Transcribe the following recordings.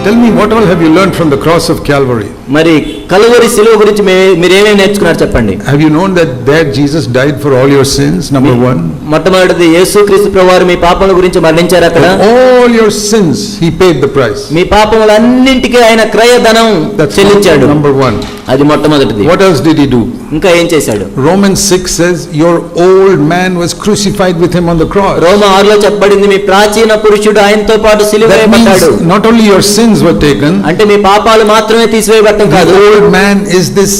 Tell me, what all have you learned from the cross of Calvary? మరి కలువరి శిలువ గురించి మీరు ఏమేమి నేర్చుకున్నారు చెప్పండి. Have you known that there Jesus died for all your sins? Number one. మొట్టమొదటిది యేసుక్రీస్తు ప్రభువారు మీ పాపముల గురించి మరణించారు అక్కడ. All your sins he paid the price. మీ పాపములన్నింటికి ఆయన క్రయధనం చెల్లించాడు. Number one. అది మొట్టమొదటిది. What else did he do? ఇంకా ఏం చేశాడు? Romans 6 says your old man was crucified with him on the cross. రోమ 6లో చెప్పబడింది మీ ప్రాచీన పురుషుడు ఆయనతో పాటు సిలువ వేయబడ్డాడు. Not only your sins were taken. అంటే మీ పాపాలు మాత్రమే తీసివేయబడటం కాదు. The old man is this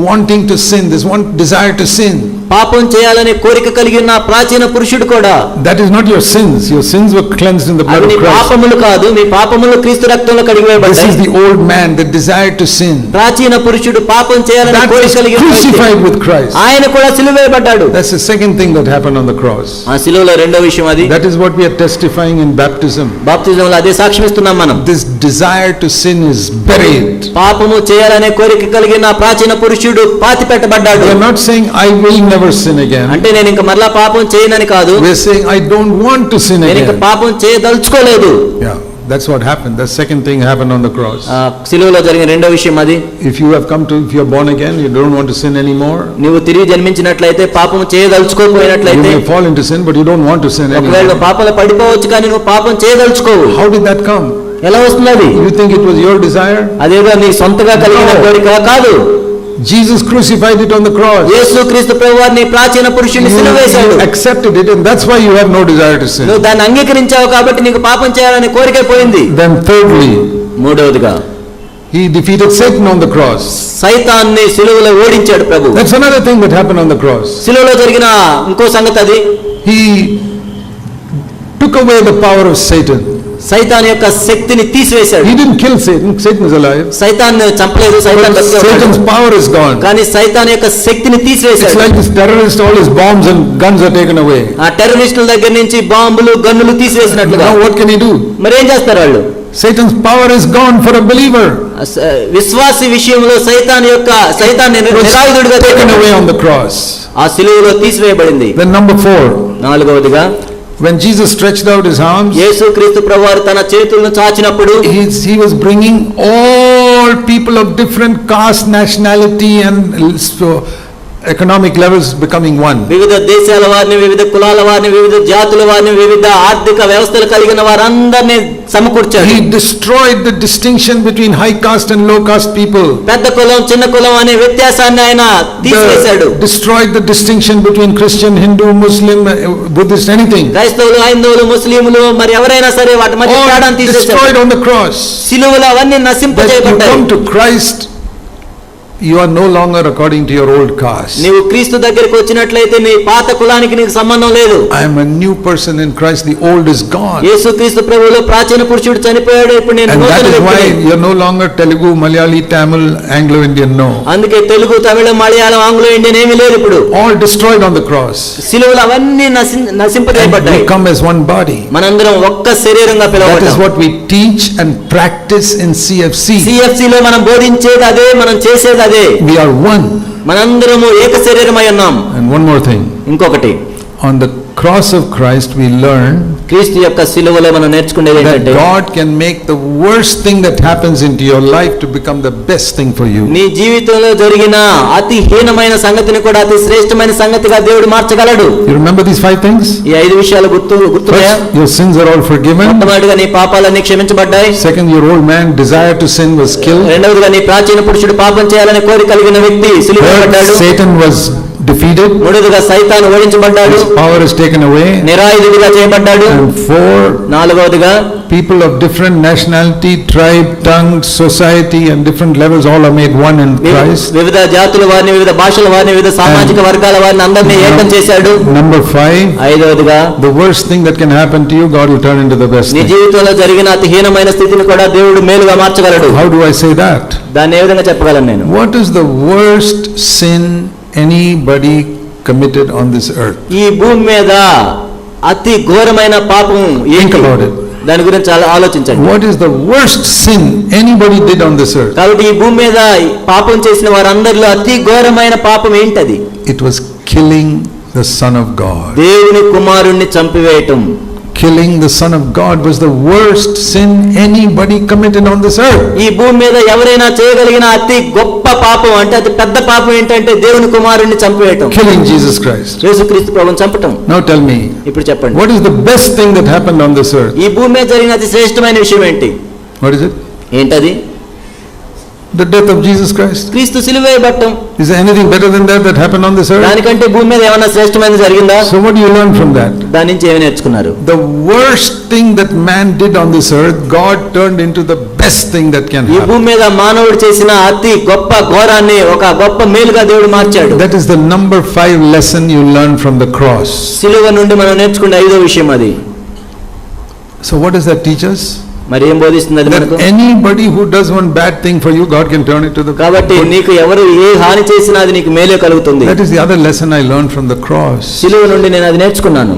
wanting to sin, this one desire to sin. పాపం చేయాలనే కోరిక కలిగి ఉన్న ప్రాచీన పురుషుడు కూడా. That is not your sins. Your sins were cleansed in the blood of Christ. పాపములు కాదు, మీ పాపములు క్రీస్తు రక్తంలో కడిగివేయబడ్డాయి. This is the old man that desired to sin. ప్రాచీన పురుషుడు పాపం చేయాలనే కోరిక కలిగి crucified with Christ. ఆయన కూడా సిలువేయబడ్డాడు. That's the second thing that happened on the cross. ఆ సిలువలో రెండో విషయం అది. That is what we are testifying in baptism. బాప్తిజంలో అదే సాక్ష్యమిస్తున్నాం మనం. This desire to sin is buried. పాపము చేయాలనే కోరిక కలిగిన ప్రాచీన పురుషుడు పాతిపెట్టబడ్డాడు. We are not saying I will never sin again. అంటే నేను ఇంకా మరలా పాపం చేయనని కాదు. We are saying I don't want to sin again. నేను ఇంకా పాపం చేయదలుచుకోలేదు. Yeah, that's what happened. The second thing happened on the cross. సిలువలో జరిగిన రెండో విషయం అది. If you are born again, you don't want to sin anymore. నీవు తిరిగి జన్మించినట్లయితే పాపం చేయదలుచుకోకపోయినట్లయితే you may fall into sin, but you don't want to sin anymore. ఒకవేళ పాపంలో పడిపోవచ్చు కానీ నువ్వు పాపం చేయదలుచుకోవు. How did that come? ఎలా వస్తుంది అది? You think it was your desire? అదేదో నీ సొంతగా కలిగిన కోరిక కాదు. Jesus crucified it on the cross. యేసుక్రీస్తు ప్రభువారిని ప్రాచీన పురుషుని సిలువేశాడు. You accepted it and that's why you have no desire to sin. నువ్వు దాన్ని అంగీకరించావు కాబట్టి నీకు పాపం చేయాలనే కోరిక పోయింది. Then thirdly, మూడవదిగా he defeated Satan on the cross. సైతాన్ని సిలువలో ఓడించాడు ప్రభు. That's another thing that happened on the cross. సిలువలో జరిగిన ఇంకో సంగతి అది. He took away the power of Satan. సైతాన్ యొక్క శక్తిని తీసివేశాడు. He didn't kill Satan. Satan is alive. సైతాన్ చంపలేదు. Satan's power is gone. కానీ సైతాన్ యొక్క శక్తిని తీసివేశాడు. It's like this terrorist, all his bombs and guns are taken away. ఆ టెర్రరిస్టుల దగ్గర నుంచి బాంబులు గన్నులు తీసివేసినట్లుగా. Now what can he do? మరి ఏం చేస్తారు వాళ్ళు? Satan's power is gone for a believer. విశ్వాసి విషయంలో సైతాన్ని నిరాయుధుడిగా taken away on the cross. ఆ సిలువలో తీసివేయబడింది. Then number 4. నాలుగవదిగా when Jesus stretched out his arms, యేసుక్రీస్తు ప్రభువారు తన చేతులను చాచినప్పుడు he was bringing all people of different caste, nationality and economic levels becoming one. వివిధ దేశాల వారిని, వివిధ కులాల వారిని, వివిధ జాతుల వారిని, వివిధ ఆర్థిక వ్యవస్థలు కలిగిన వారందరినీ సమకూర్చాడు. He destroyed the distinction between high caste and low caste people. పెద్ద కులం చిన్న కులం అనే వ్యత్యాసాన్ని ఆయన తీసివేశాడు. Destroyed the distinction between Christian, Hindu, Muslim, Buddhist, anything. క్రైస్తవులు, హైందవులు, ముస్లింలు మరి ఎవరైనా సరే వాటి మధ్య తేడాను తీసేశాడు. Destroyed on the cross. సిలువలో అవన్నీ నశింపజేయబడ్డాయి. Come to Christ, you are no longer according to your old caste. నీవు క్రీస్తు దగ్గరికి వచ్చినట్లయితే నీ పాత కులానికి నీకు సంబంధం లేదు. I am a new person in Christ, the old is gone. యేసుక్రీస్తు ప్రభువులో ప్రాచీన పురుషుడు చనిపోయాడు, ఇప్పుడు నేను నూతన వ్యక్తిని. And that is why you are no longer Telugu, Malayali, Tamil, Anglo-Indian, no. అందుకే తెలుగు, తమిళ, మలయాళం, ఆంగ్లో ఇండియన్ ఏమీ లేదు ఇప్పుడు. All destroyed on the cross. సిలువలో అవన్నీ నశింపజేయబడ్డాయి. We come as one body. మనందరం ఒక్క శరీరంగా పిలువబడ్డాం. That is what we teach and practice in CFC. CFC లో మనం బోధించేది అదే, మనం చేసేది అదే. We are one. మనందరము ఏక శరీరమై ఉన్నాం. And one more thing. ఇంకొకటి, on the cross of Christ we learn క్రీస్తు యొక్క సిలువలో మనం నేర్చుకునేది ఏంటంటే God can make the worst thing that happens into your life to become the best thing for you. నీ జీవితంలో జరిగిన అతి హీనమైన సంగతిని కూడా అతి శ్రేష్టమైన సంగతిగా దేవుడు మార్చగలడు. You remember these 5 things? ఈ 5 విషయాలు గుర్తున్నాయా? Your sins are all forgiven. మొట్టమొదటిగా నీ పాపాలన్నీ క్షమించబడ్డాయి. Second, your old man desire to sin was killed. రెండవదిగా నీ ప్రాచీన పురుషుడు పాపం చేయాలనే కోరిక కలిగిన వ్యక్తి సిలువబడ్డాడు. Satan was defeated. మూడవదిగా సైతాను ఓడించబడ్డాడు. His power is taken away. నిరాయుధుడిగా చేయబడ్డాడు. And 4, నాలుగవదిగా people of different nationality, tribe, tongue, society and different levels all are made one in Christ. వివిధ జాతుల వారిని, వివిధ భాషల వారిని, వివిధ సామాజిక వర్గాల వారిని అందరినీ ఏకం చేశాడు. Number 5, ఐదవదిగా the worst thing that can happen to you, God will turn into the best నీ thing. జీవితంలో జరిగిన అతి హీనమైన స్థితిని కూడా దేవుడు మేలుగా మార్చగలడు. How do I say that? దాన్ని ఏ విధంగా చెప్పగలను నేను? What is the worst sin anybody committed on this earth? ఈ భూమి మీద అతి ఘోరమైన పాపం ఏంటి? దాని గురించి ఆలోచించండి. What is the worst sin anybody did on this earth? కాబట్టి ఈ భూమి మీద పాపం చేసిన వారందరిలో అతి ఘోరమైన పాపం ఏంటది? It was killing the Son of God. దేవుని కుమారుణ్ణి చంపివేయటం. killing the Son of God was the worst sin anybody committed on this earth. ఈ భూమి మీద ఎవరైనా చేయగలిగిన అతి గొప్ప పాపం అంటే అతి పెద్ద పాపం ఏంటంటే దేవుని కుమారుణ్ణి చంపేయటం, Killing Jesus Christ. యేసుక్రీస్తు ప్రభువుని చంపటం. Now tell me, ఇప్పుడు చెప్పండి, what is the best thing that happened on this earth? ఈ భూమి మీద జరిగిన అతి శ్రేష్టమైన విషయం ఏంటి? What is it? ఏంటది? The death of Jesus Christ. క్రీస్తు సిలువ వేయబడటం. Is there anything better than that happened on this earth? దానికంటే భూమి మీద ఏమైనా శ్రేష్టమైనది జరిగిందా? So what do you learn from that? దాని నుంచి ఏమి నేర్చుకున్నారు? The worst thing that man did on this earth, God turned into the best thing that can ఈ happen. భూమి మీద మానవుడు చేసిన అతి గొప్ప ఘోరాన్ని ఒక గొప్ప మేలుగా దేవుడు మార్చాడు. That is the number 5 lesson you learn from the cross. సిలువ నుండి మనం నేర్చుకునే 5వ విషయం అది. So what does that teach us? మరి ఏం బోధిస్తుంది అది మనకు? That anybody who does one bad thing for you, God can turn it to the కాబట్టి good. నీకు ఎవరు ఏ హాని చేసినా అది నీకు మేలే కలుగుతుంది. That is the other lesson I learned from the cross. సిలువ నుండి నేను అది నేర్చుకున్నాను.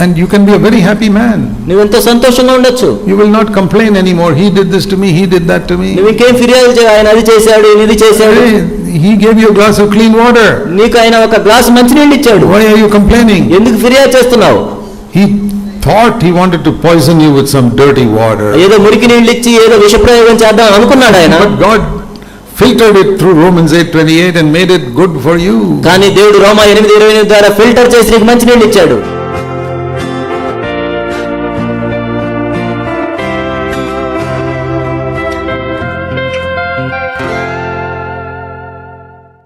And you can be a very happy man. నువ్వెంతో సంతోషంగా ఉండొచ్చు. You will not complain anymore. He did this to me, he did that to me. నువ్వు ఇంకేం ఫిర్యాదు చేయ, ఆయన అది చేశాడు, ఇది చేశాడు. Hey, he gave you a glass of clean water. నీకు ఆయన ఒక గ్లాసు మంచినీళ్ళు ఇచ్చాడు. Why are you complaining? ఎందుకు ఫిర్యాదు చేస్తున్నావు? He thought he wanted to poison you with some dirty water. ఏదో మురికి నీళ్ళు ఇచ్చి ఏదో విష ప్రయోగం చేద్దాం అనుకున్నాడు ఆయన. But God filtered it through Romans 8:28 and made it good for you. కానీ దేవుడు రోమా 8:28 ద్వారా ఫిల్టర్ చేసి నీకు మంచినీళ్ళు ఇచ్చాడు.